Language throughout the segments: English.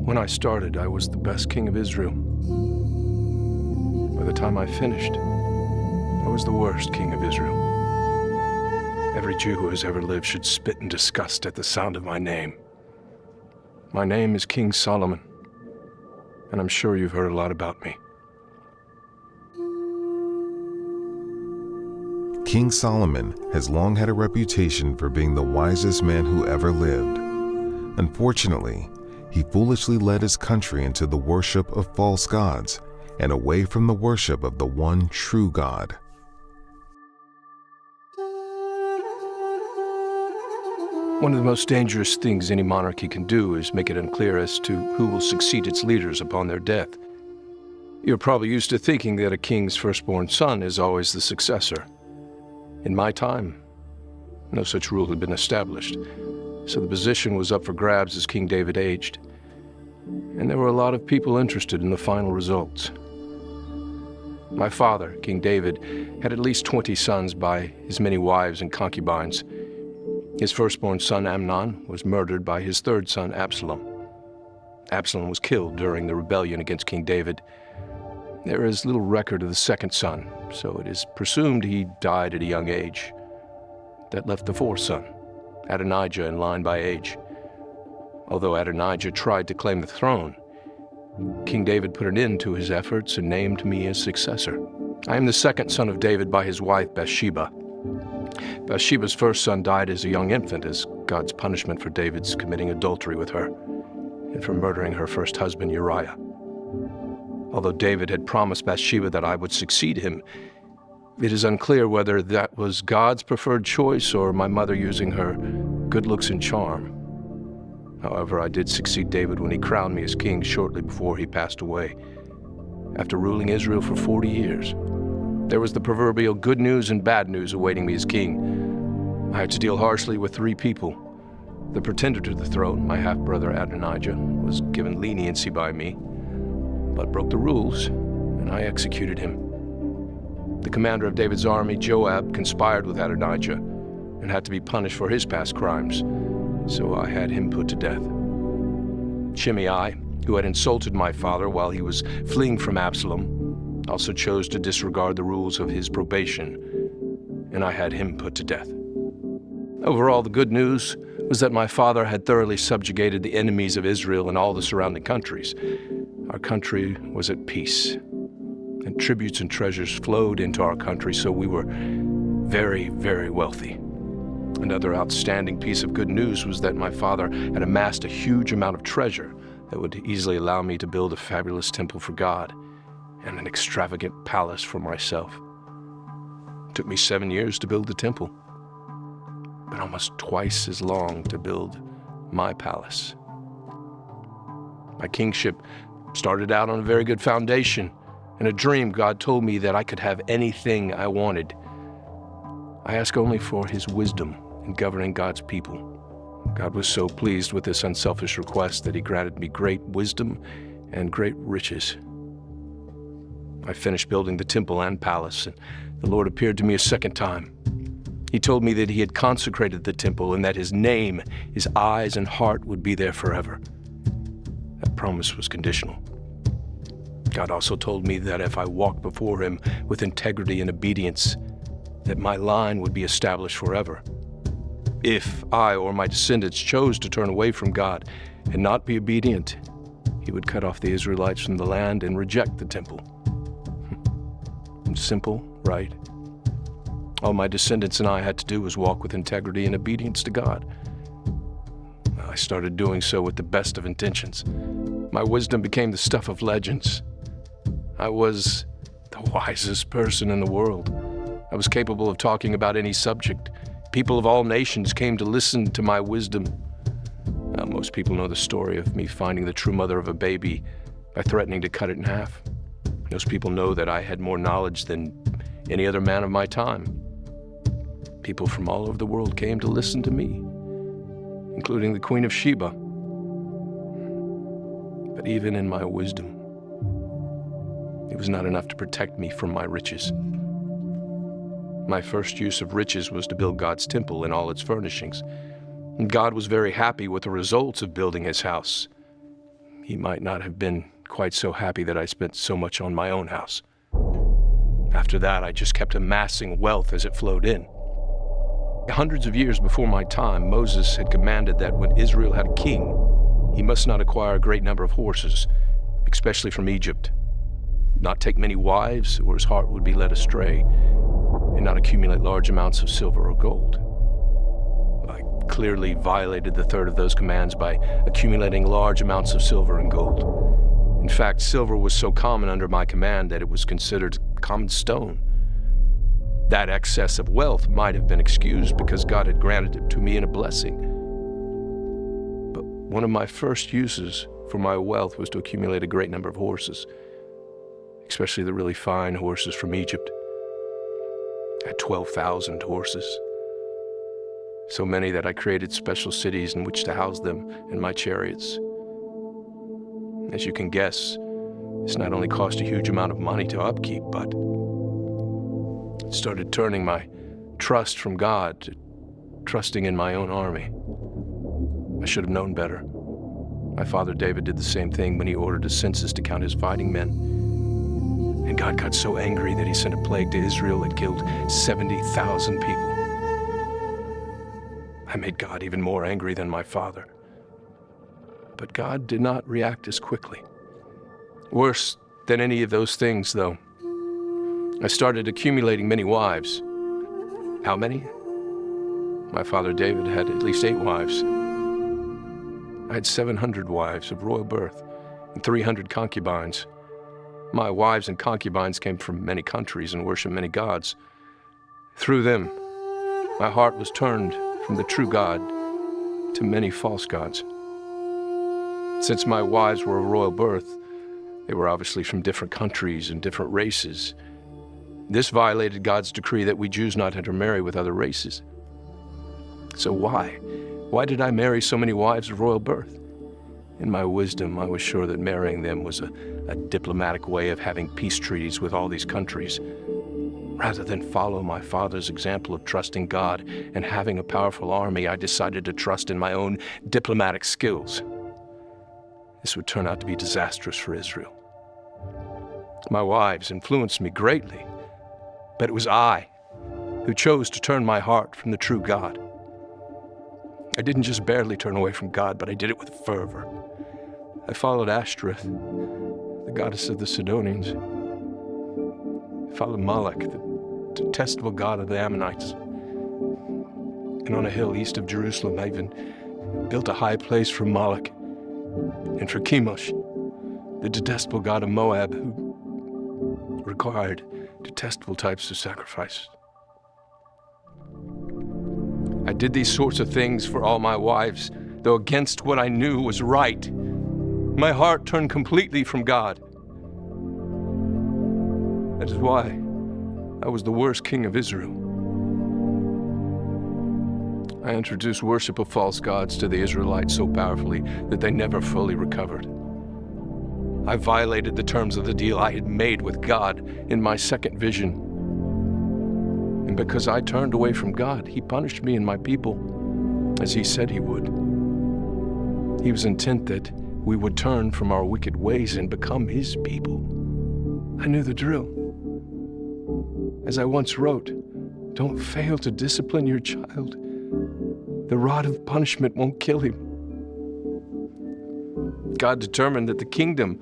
When I started, I was the best king of Israel. By the time I finished, I was the worst king of Israel. Every Jew who has ever lived should spit in disgust at the sound of my name. My name is King Solomon, and I'm sure you've heard a lot about me. King Solomon has long had a reputation for being the wisest man who ever lived. Unfortunately, he foolishly led his country into the worship of false gods and away from the worship of the one true God. One of the most dangerous things any monarchy can do is make it unclear as to who will succeed its leaders upon their death. You're probably used to thinking that a king's firstborn son is always the successor. In my time, no such rule had been established, so the position was up for grabs as King David aged. And there were a lot of people interested in the final results. My father, King David, had at least 20 sons by his many wives and concubines. His firstborn son, Amnon, was murdered by his third son, Absalom. Absalom was killed during the rebellion against King David. There is little record of the second son, so it is presumed he died at a young age. That left the fourth son, Adonijah, in line by age. Although Adonijah tried to claim the throne, King David put an end to his efforts and named me as successor. I am the second son of David by his wife Bathsheba. Bathsheba's first son died as a young infant as God's punishment for David's committing adultery with her and for murdering her first husband Uriah. Although David had promised Bathsheba that I would succeed him, it is unclear whether that was God's preferred choice or my mother using her good looks and charm. However, I did succeed David when he crowned me as king shortly before he passed away, after ruling Israel for 40 years. There was the proverbial good news and bad news awaiting me as king. I had to deal harshly with 3 people. The pretender to the throne, my half-brother Adonijah, was given leniency by me, but broke the rules, and I executed him. The commander of David's army, Joab, conspired with Adonijah and had to be punished for his past crimes, so I had him put to death. Shimei, who had insulted my father while he was fleeing from Absalom, also chose to disregard the rules of his probation, and I had him put to death. Overall, the good news was that my father had thoroughly subjugated the enemies of Israel and all the surrounding countries. Our country was at peace, and tributes and treasures flowed into our country, so we were very, very wealthy. Another outstanding piece of good news was that my father had amassed a huge amount of treasure that would easily allow me to build a fabulous temple for God and an extravagant palace for myself. It took me 7 years to build the temple, but almost twice as long to build my palace. My kingship started out on a very good foundation. In a dream, God told me that I could have anything I wanted. I ask only for his wisdom in governing God's people. God was so pleased with this unselfish request that he granted me great wisdom and great riches. I finished building the temple and palace, and the Lord appeared to me a second time. He told me that he had consecrated the temple and that his name, his eyes and heart would be there forever. That promise was conditional. God also told me that if I walked before him with integrity and obedience, that my line would be established forever. If I or my descendants chose to turn away from God and not be obedient, he would cut off the Israelites from the land and reject the temple. Simple, right? All my descendants and I had to do was walk with integrity and obedience to God. I started doing so with the best of intentions. My wisdom became the stuff of legends. I was the wisest person in the world. I was capable of talking about any subject. People of all nations came to listen to my wisdom. Now, most people know the story of me finding the true mother of a baby by threatening to cut it in half. Most people know that I had more knowledge than any other man of my time. People from all over the world came to listen to me, including the Queen of Sheba. But even in my wisdom, it was not enough to protect me from my riches. My first use of riches was to build God's temple and all its furnishings. And God was very happy with the results of building his house. he might not have been quite so happy that I spent so much on my own house. After that, I just kept amassing wealth as it flowed in. Hundreds of years before my time, Moses had commanded that when Israel had a king, he must not acquire a great number of horses, especially from Egypt, not take many wives, or his heart would be led astray, and not accumulate large amounts of silver or gold. I clearly violated the third of those commands by accumulating large amounts of silver and gold. In fact, silver was so common under my command that it was considered common stone. That excess of wealth might have been excused because God had granted it to me in a blessing. But one of my first uses for my wealth was to accumulate a great number of horses, especially the really fine horses from Egypt. I had 12,000 horses. So many that I created special cities in which to house them and my chariots. As you can guess, this not only cost a huge amount of money to upkeep, but it started turning my trust from God to trusting in my own army. I should have known better. My father David did the same thing when he ordered a census to count his fighting men. And God got so angry that he sent a plague to Israel that killed 70,000 people. I made God even more angry than my father. But God did not react as quickly. Worse than any of those things, though, I started accumulating many wives. How many? My father David had at least 8 wives. I had 700 wives of royal birth and 300 concubines. My wives and concubines came from many countries and worshiped many gods. Through them, my heart was turned from the true God to many false gods. Since my wives were of royal birth, they were obviously from different countries and different races. This violated God's decree that we Jews not intermarry with other races. So why? Why did I marry so many wives of royal birth? In my wisdom, I was sure that marrying them was a diplomatic way of having peace treaties with all these countries. Rather than follow my father's example of trusting God and having a powerful army, I decided to trust in my own diplomatic skills. This would turn out to be disastrous for Israel. My wives influenced me greatly, but it was I who chose to turn my heart from the true God. I didn't just barely turn away from God, but I did it with fervor. I followed Ashtoreth, the goddess of the Sidonians. I followed Moloch, the detestable god of the Ammonites. And on a hill east of Jerusalem, I even built a high place for Moloch and for Chemosh, the detestable god of Moab, who required detestable types of sacrifice. I did these sorts of things for all my wives, though against what I knew was right. My heart turned completely from God. That is why I was the worst king of Israel. I introduced worship of false gods to the Israelites so powerfully that they never fully recovered. I violated the terms of the deal I had made with God in my second vision. And because I turned away from God, he punished me and my people, as he said he would. He was intent that we would turn from our wicked ways and become his people. I knew the drill. As I once wrote, don't fail to discipline your child. The rod of punishment won't kill him. God determined that the kingdom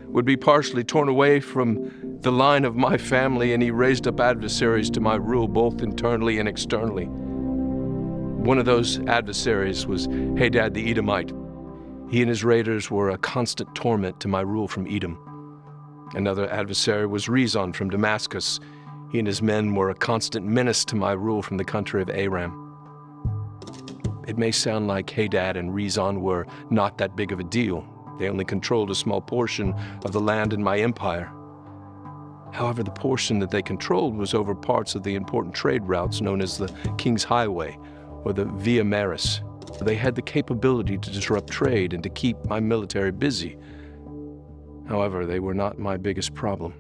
would be partially torn away from the line of my family, and he raised up adversaries to my rule, both internally and externally. One of those adversaries was Hadad the Edomite. He and his raiders were a constant torment to my rule from Edom. Another adversary was Rezon from Damascus. He and his men were a constant menace to my rule from the country of Aram. It may sound like Hadad and Rezon were not that big of a deal. They only controlled a small portion of the land in my empire. However, the portion that they controlled was over parts of the important trade routes known as the King's Highway, or the Via Maris. They had the capability to disrupt trade and to keep my military busy. However, they were not my biggest problem.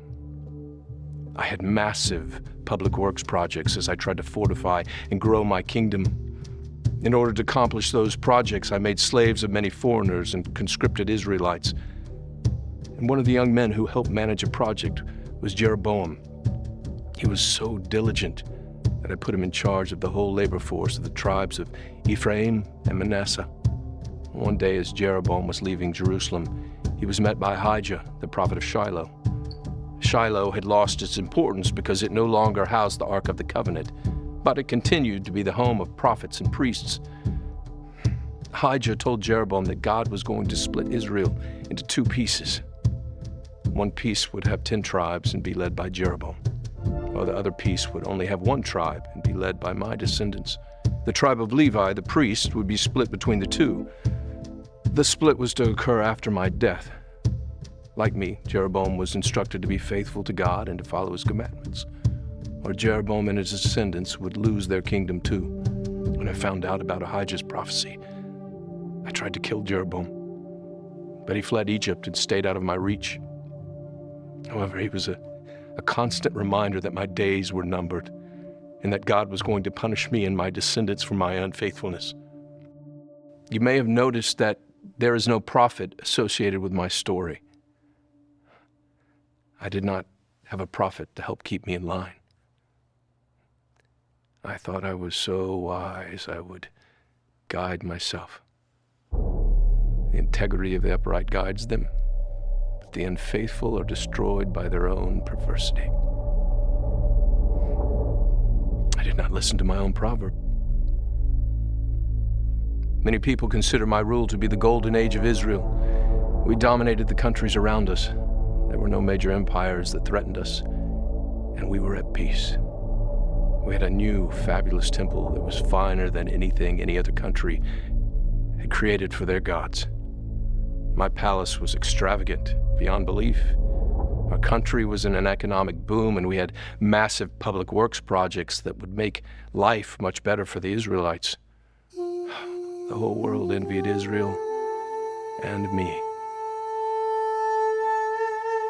I had massive public works projects as I tried to fortify and grow my kingdom. In order to accomplish those projects, I made slaves of many foreigners and conscripted Israelites. And one of the young men who helped manage a project was Jeroboam. He was so diligent that I put him in charge of the whole labor force of the tribes of Ephraim and Manasseh. One day, as Jeroboam was leaving Jerusalem, he was met by Ahijah, the prophet of Shiloh. Shiloh had lost its importance because it no longer housed the Ark of the Covenant, but it continued to be the home of prophets and priests. Ahijah told Jeroboam that God was going to split Israel into 2 pieces. One piece would have 10 tribes and be led by Jeroboam, while the other piece would only have 1 tribe and be led by my descendants. The tribe of Levi, the priest, would be split between the 2. The split was to occur after my death. Like me, Jeroboam was instructed to be faithful to God and to follow his commandments, or Jeroboam and his descendants would lose their kingdom too. When I found out about Ahijah's prophecy, I tried to kill Jeroboam, but he fled Egypt and stayed out of my reach. However, he was a constant reminder that my days were numbered and that God was going to punish me and my descendants for my unfaithfulness. You may have noticed that there is no prophet associated with my story. I did not have a prophet to help keep me in line. I thought I was so wise I would guide myself. The integrity of the upright guides them, but the unfaithful are destroyed by their own perversity. I did not listen to my own proverb. Many people consider my rule to be the golden age of Israel. We dominated the countries around us. There were no major empires that threatened us, and we were at peace. We had a new, fabulous temple that was finer than anything any other country had created for their gods. My palace was extravagant beyond belief. Our country was in an economic boom, and we had massive public works projects that would make life much better for the Israelites. The whole world envied Israel and me.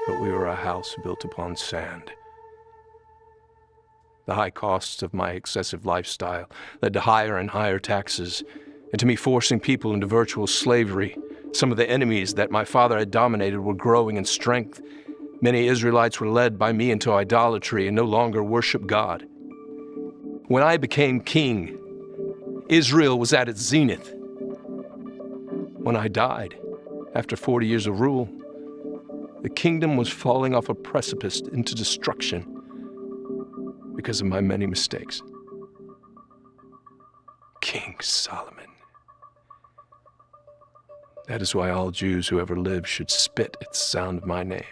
But we were a house built upon sand. The high costs of my excessive lifestyle led to higher and higher taxes, and to me forcing people into virtual slavery. Some of the enemies that my father had dominated were growing in strength. Many Israelites were led by me into idolatry and no longer worshiped God. When I became king, Israel was at its zenith. When I died, after 40 years of rule, the kingdom was falling off a precipice into destruction because of my many mistakes. King Solomon. That is why all Jews who ever lived should spit at the sound of my name.